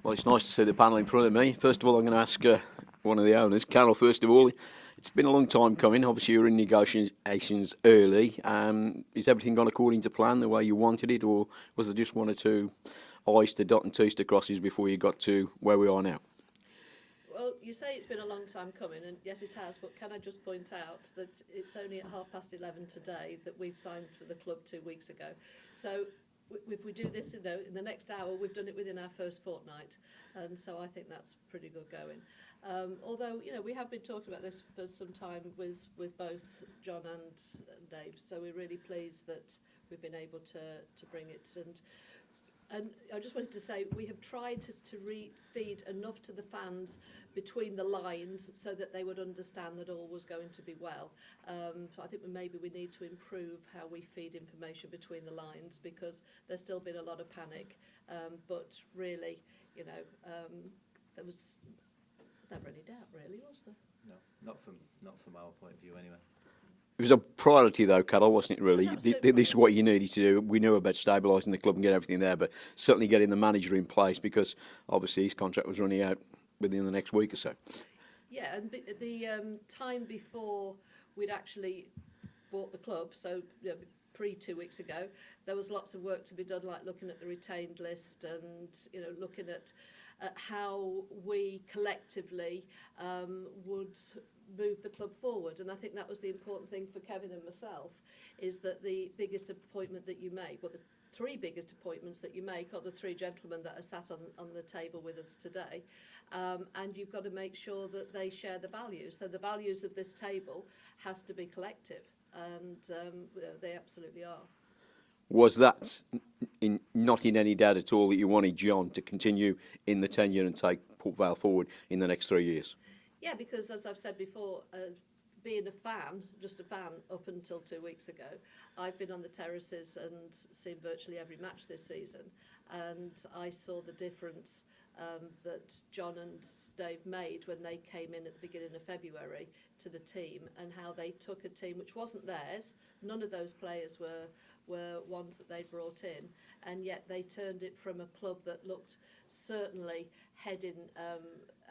Well, it's nice to see the panel in front of me. First of all, I'm going to ask one of the owners, Carol, first of all. It's been a long time coming. Obviously, you were in negotiations early. Is everything gone according to plan, the way you wanted it, or was there just one or two I's to dot and T's to crosses before you got to where we are now? Well, you say it's been a long time coming, and yes, it has, but can I just point out that it's only at 11:30 today that we signed for the club 2 weeks ago. So if we do this in the next hour, we've done it within our first fortnight, and so I think that's pretty good going. Although, we have been talking about this for some time with both John and Dave, so we're really pleased that we've been able to bring it. And I just wanted to say we have tried to feed enough to the fans between the lines so that they would understand that all was going to be well. I think maybe we need to improve how we feed information between the lines, because there's still been a lot of panic. But really, there was never any doubt, really, was there? No, not from our point of view, anyway. It was a priority, though, Carol, wasn't it, really? This is what you needed to do. We knew about stabilising the club and get everything there, but certainly getting the manager in place, because obviously his contract was running out within the next week or so. Yeah, and the time before we'd actually bought the club, so pre 2 weeks ago, there was lots of work to be done, like looking at the retained list and looking at how we collectively would move the club forward. And I think that was the important thing for Kevin and myself, is that the biggest appointment that you make, well, the three biggest appointments that you make are the three gentlemen that are sat on the table with us today, and you've got to make sure that they share the values. So the values of this table has to be collective, and they absolutely are. Was that not in any doubt at all that you wanted John to continue in the tenure and take Port Vale forward in the next 3 years? Yeah, because as I've said before, being a fan, just a fan up until 2 weeks ago, I've been on the terraces and seen virtually every match this season, and I saw the difference that John and Dave made when they came in at the beginning of February to the team, and how they took a team which wasn't theirs. None of those players were ones that they'd brought in, and yet they turned it from a club that looked certainly heading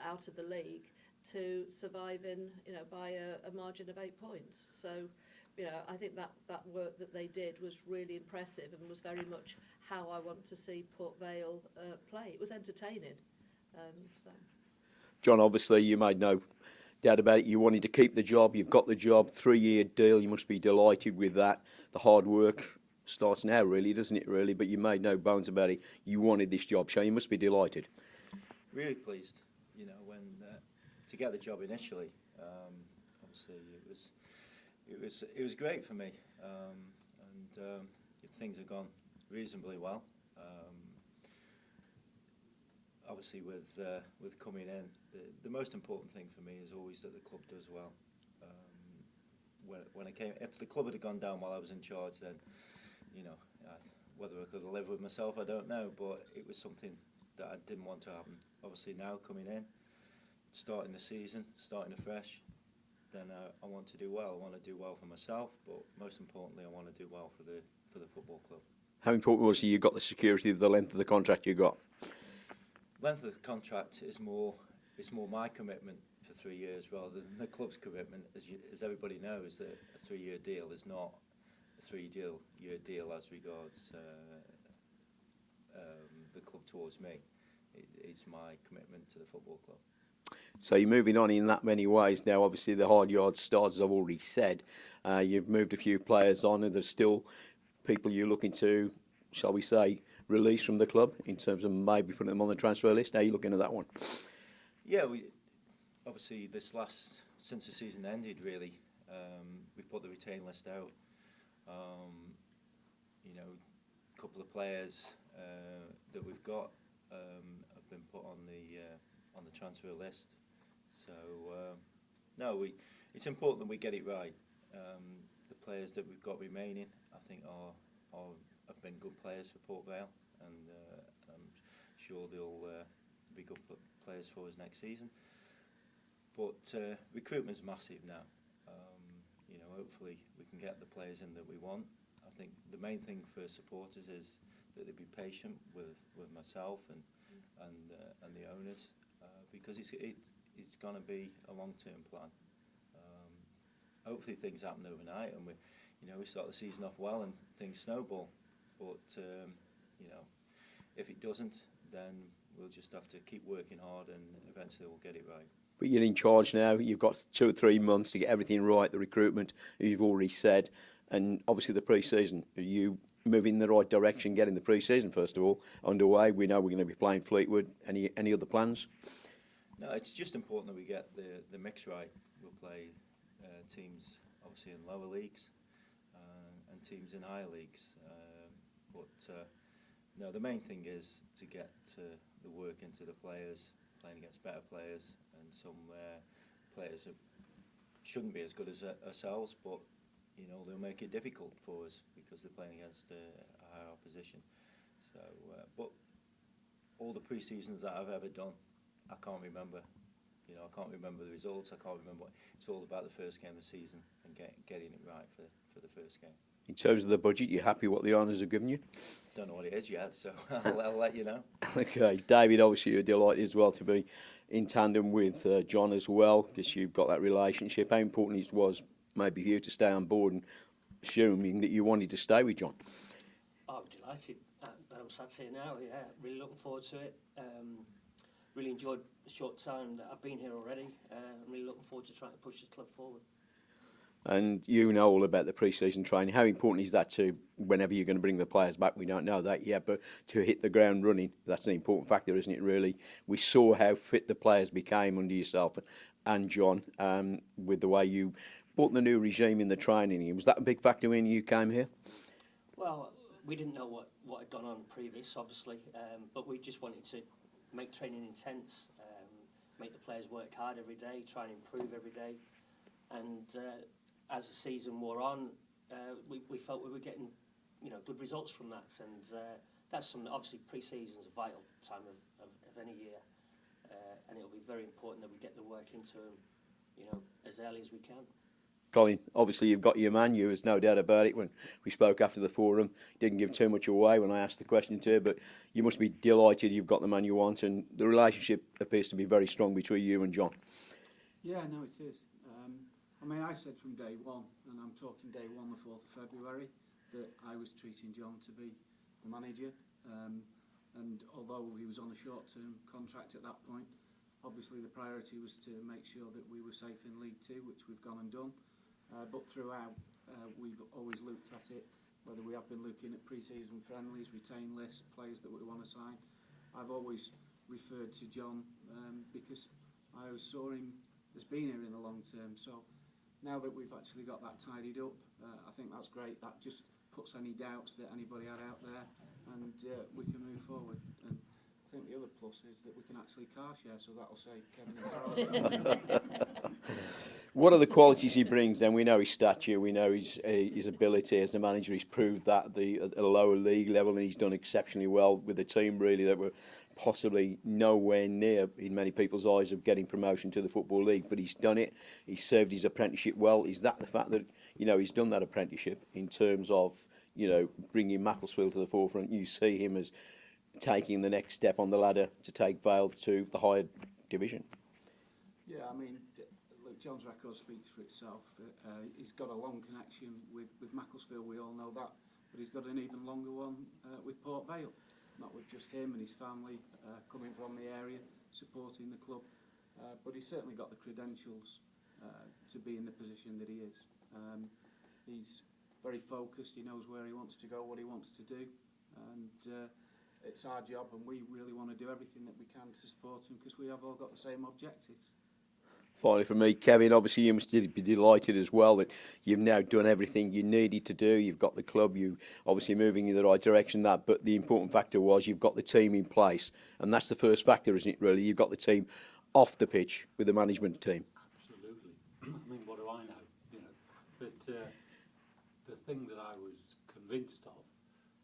out of the league to surviving, by a margin of 8 points. So, I think that work that they did was really impressive and was very much how I want to see Port Vale play. It was entertaining. So. John, obviously you made no doubt about it. You wanted to keep the job. You've got the job. 3-year deal. You must be delighted with that. The hard work starts now, really, doesn't it, really? But you made no bones about it. You wanted this job, so you must be delighted. Really pleased, when to get the job initially. Obviously, it was great for me, and things have gone reasonably well. Obviously, with coming in, the most important thing for me is always that the club does well. When I came, if the club had gone down while I was in charge, then whether I could have lived with myself, I don't know. But it was something that I didn't want to happen. Obviously, now coming in, starting the season, starting afresh, then I want to do well. I want to do well for myself, but most importantly, I want to do well for the football club. How important was it you got the security of the length of the contract you got? Length of the contract is more my commitment for 3 years rather than the club's commitment. As everybody knows, that a 3-year deal is not a 3-year deal as regards the club towards me. It's my commitment to the football club. So you're moving on in that many ways now. Obviously, the hard yards start, as I've already said. You've moved a few players on, and there's still people you're looking to, shall we say, release from the club in terms of maybe putting them on the transfer list. How are you looking at that one? Yeah, we obviously since the season ended, really, we put the retain list out. A couple of players that we've got have been put on the transfer list. So it's important that we get it right. The players that we've got remaining, I think, have been good players for Port Vale, and I'm sure they'll be good players for us next season. But recruitment's massive now. Hopefully we can get the players in that we want. I think the main thing for supporters is that they be patient with myself and and the owners, because it's going to be a long-term plan. Hopefully things happen overnight, and we start the season off well and things snowball. But if it doesn't, then we'll just have to keep working hard, and eventually we'll get it right. But you're in charge now. You've got 2 or 3 months to get everything right. The recruitment, you've already said, and obviously the pre-season. Are you moving in the right direction, getting the pre-season first of all underway? We know we're going to be playing Fleetwood. Any other plans? No, it's just important that we get the mix right. We'll play teams obviously in lower leagues and teams in higher leagues. No, the main thing is to get the work into the players, playing against better players, and some players that shouldn't be as good as ourselves, but they'll make it difficult for us because they're playing against a higher opposition. So, but all the pre-seasons that I've ever done, I can't remember. I can't remember the results. I can't remember. It's all about the first game of the season and getting it right for the first game. In terms of the budget, you happy what the owners have given you? Don't know what it is yet, so I'll let you know. Okay, David, obviously you're delighted as well to be in tandem with John as well, because you've got that relationship. How important it was maybe for you to stay on board, and assuming that you wanted to stay with John? I'm delighted that I'm sat here now. Yeah, really looking forward to it. Really enjoyed the short time that I've been here already. I'm really looking forward to trying to push the club forward. And you know all about the pre-season training. How important is that to whenever you're going to bring the players back? We don't know that yet, but to hit the ground running, that's an important factor, isn't it, really? We saw how fit the players became under yourself and John with the way you brought the new regime in the training. Was that a big factor when you came here? Well, we didn't know what had gone on previous, obviously, but we just wanted to make training intense, make the players work hard every day, try and improve every day. And as the season wore on, we felt we were getting, good results from that. And that's something. Obviously, pre-season is a vital time of any year, and it'll be very important that we get the work into them, as early as we can. Colin, obviously you've got your man, there's no doubt about it. When we spoke after the forum, didn't give too much away when I asked the question to her, but you must be delighted you've got the man you want, and the relationship appears to be very strong between you and John. Yeah, no, it is. I said from day one, and I'm talking day one, the 4th of February, that I was treating John to be the manager. And although he was on a short-term contract at that point, obviously the priority was to make sure that we were safe in League Two, which we've gone and done. But throughout, we've always looked at it, whether we have been looking at pre-season friendlies, retain lists, players that we want to sign. I've always referred to John because I always saw him as being here in the long term. So now that we've actually got that tidied up, I think that's great. That just puts any doubts that anybody had out there, and we can move forward. And I think the other plus is that we can actually car share, so that'll save Kevin and Carol. What are the qualities he brings then? We know his stature, we know his ability as a manager. He's proved that at a lower league level, and he's done exceptionally well with a team really that were possibly nowhere near, in many people's eyes, of getting promotion to the Football League. But he's done it. He's served his apprenticeship well. Is that the fact that he's done that apprenticeship in terms of bringing Macclesfield to the forefront? You see him as taking the next step on the ladder to take Vale to the higher division. Yeah, look, John's record speaks for itself. He's got a long connection with Macclesfield, we all know that, but he's got an even longer one with Port Vale, not with just him and his family coming from the area, supporting the club, but he's certainly got the credentials to be in the position that he is. He's very focused, he knows where he wants to go, what he wants to do, and it's our job, and we really want to do everything that we can to support him because we have all got the same objectives. Finally, for me, Kevin, obviously you must be delighted as well that you've now done everything you needed to do. You've got the club, you obviously moving in the right direction. But the important factor was you've got the team in place, and that's the first factor, isn't it? Really, you've got the team off the pitch with the management team. Absolutely. What do I know? But the thing that I was convinced of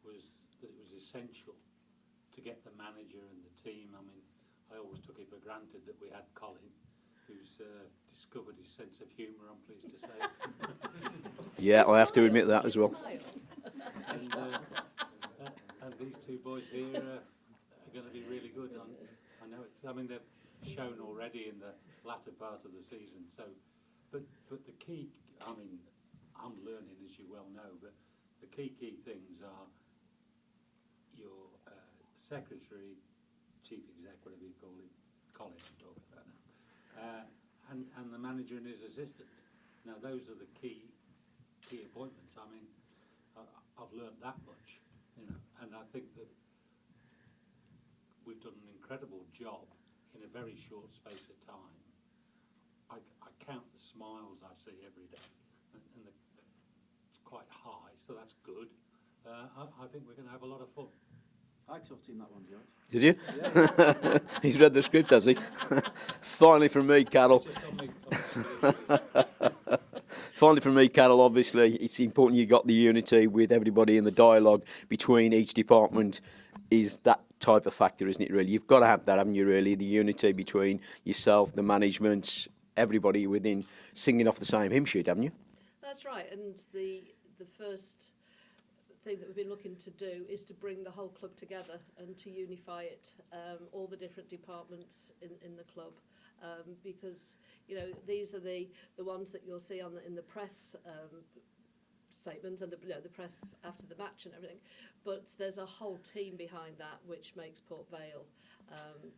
was that it was essential to get the manager and the team. I always took it for granted that we had Colin, who's discovered his sense of humour, I'm pleased to say. Yeah, I have to admit that as well. And these two boys here, going to be really good. I know it. I mean, they've shown already in the latter part of the season. So, but the key. I mean, I'm learning, as you well know, but the key things are your secretary, chief exec, whatever you call him, Colin, I'm talking about now, and the manager and his assistant. Now, those are the key appointments. I mean, I've learned that much, and I think that we've done an incredible job in a very short space of time. I count the smiles I see every day, and it's quite high, so that's good. I think we're going to have a lot of fun. I taught him that one, George. Did you? He's read the script, has he? Finally from me, Carol. Finally from me, Carol, obviously it's important you got the unity with everybody in the dialogue between each department is that type of factor, isn't it, really? You've got to have that, haven't you, really? The unity between yourself, the management, everybody within singing off the same hymn sheet, haven't you? That's right, and the first thing that we've been looking to do is to bring the whole club together and to unify it, all the different departments in the club, because these are the ones that you'll see in the press statement and the press after the match and everything, but there's a whole team behind that which makes Port Vale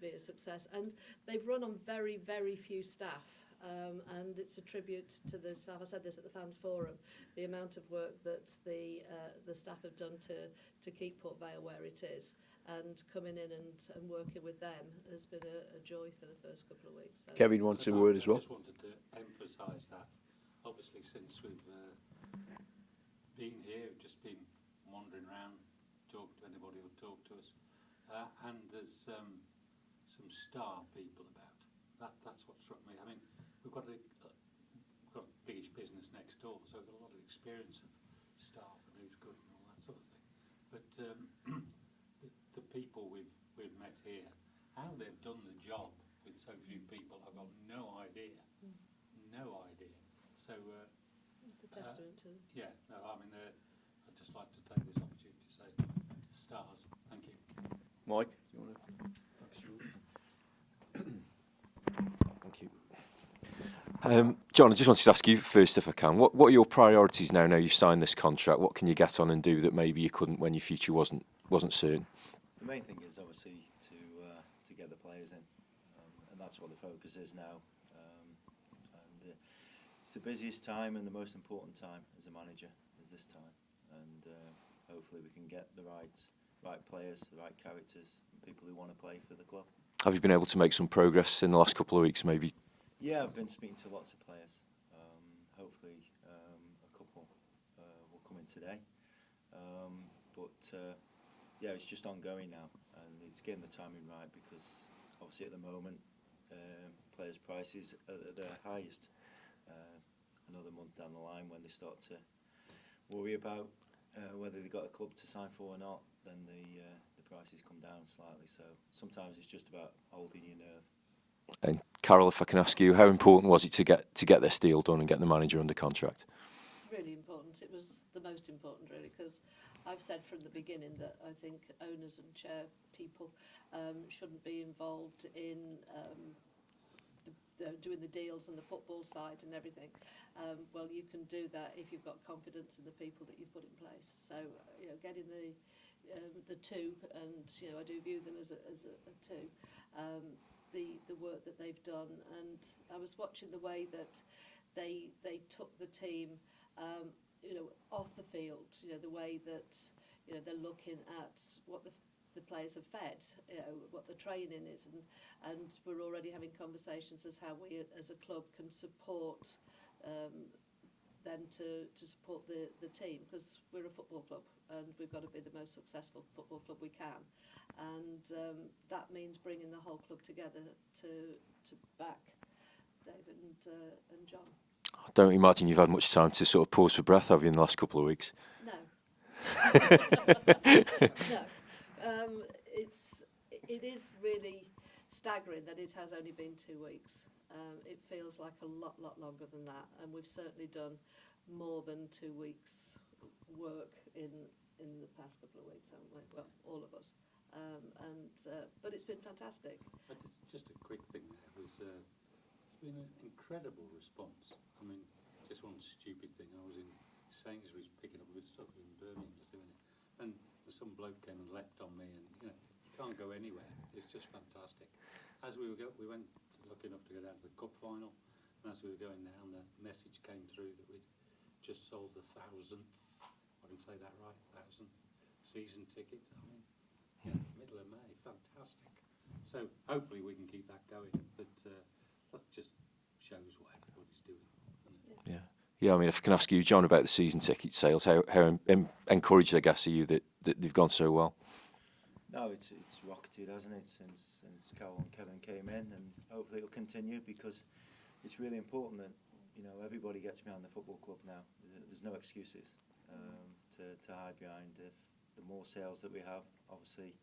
be a success, and they've run on very, very few staff. And it's a tribute to the staff. I said this at the fans forum. The amount of work that the staff have done to keep Port Vale where it is, and coming in and working with them has been a joy for the first couple of weeks. So Kevin wants a word as well. I just wanted to emphasise that. Obviously, since we've been here, we've just been wandering around, talking to anybody who'll talk to us, and there's some star people about. That's what struck me. I mean, we've got a biggish business next door, so we've got a lot of experience of staff and who's good and all that sort of thing. But the people we've met here, how they've done the job with so few people, I've got no idea. No idea. So it's a testament to them. yeah, no, I mean, I'd just like to take this opportunity to say stars. Thank you. Mike, do you want to? Thank you. John, I just wanted to ask you first, if I can, what are your priorities now you've signed this contract? What can you get on and do that maybe you couldn't when your future wasn't certain? The main thing is obviously to get the players in, and that's what the focus is now. And it's the busiest time and the most important time as a manager is this time, and hopefully we can get the right players, the right characters, and people who want to play for the club. Have you been able to make some progress in the last couple of weeks, maybe? Yeah, I've been speaking to lots of players. Hopefully a couple will come in today. Yeah, it's just ongoing now, and it's getting the timing right because obviously at the moment players' prices are at their highest. Another month down the line, when they start to worry about whether they've got a club to sign for or not, then the prices come down slightly. So sometimes it's just about holding your nerve. And Carol, if I can ask you, how important was it to get this deal done and get the manager under contract? Really important. It was the most important, really, because I've said from the beginning that I think owners and chair people shouldn't be involved in doing the deals and the football side and everything. Well, you can do that if you've got confidence in the people that you've put in place. So, getting the two, and I do view them as a two. The work that they've done, and I was watching the way that they took the team, off the field. The way that they're looking at what the players have fed, what the training is, and we're already having conversations as how we as a club can support them to support the team, because we're a football club and we've got to be the most successful football club we can, and that means bringing the whole club together to back David and John. I don't imagine you've had much time to sort of pause for breath, have you, in the last couple of weeks? No. No. It is really staggering that it has only been 2 weeks. It feels like a lot longer than that, and we've certainly done more than 2 weeks work in the past couple of weeks, haven't we? Well, all of us. But it's been fantastic. Just a quick thing there was it's been an incredible response. I mean, just one stupid thing. I was in Sainsbury's picking up a bit of stuff in Birmingham, just doing it, and some bloke came and leapt on me, and you can't go anywhere. It's just fantastic. As we went lucky enough to go down to the cup final, and as we were going down, the message came through that we'd just sold the 1,000th. I can say that right, 1,000th season ticket. I mean, middle of May, fantastic. So hopefully we can keep that going, but that just shows what everybody's doing. Doesn't it? Yeah, I mean, if I can ask you, John, about the season ticket sales, how encouraged, I guess, are you that they've gone so well? No, it's rocketed, hasn't it, since Carol and Kevin came in, and hopefully it'll continue, because it's really important that everybody gets behind the football club now. There's no excuses to hide behind. If the more sales that we have, obviously,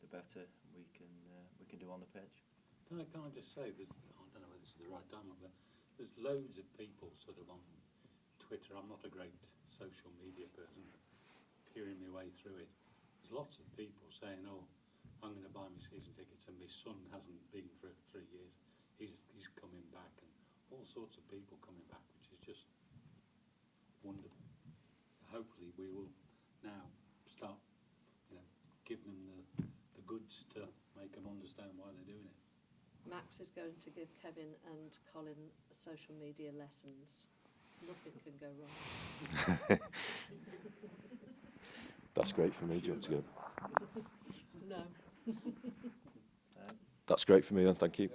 the better we can do on the pitch. Can I just say, I don't know whether this is the right time, but there's loads of people sort of on Twitter. I'm not a great social media person, peering my way through it. There's lots of people saying, "Oh, I'm going to buy my season tickets, and my son hasn't been for 3 years. He's coming back," and all sorts of people coming back, which is just wonderful. Hopefully, we will now start, giving them the goods to make them understand why they're doing it. Max is going to give Kevin and Colin social media lessons. Nothing can go wrong. That's great for me. Do you want to go? No. That's great for me then. Thank you.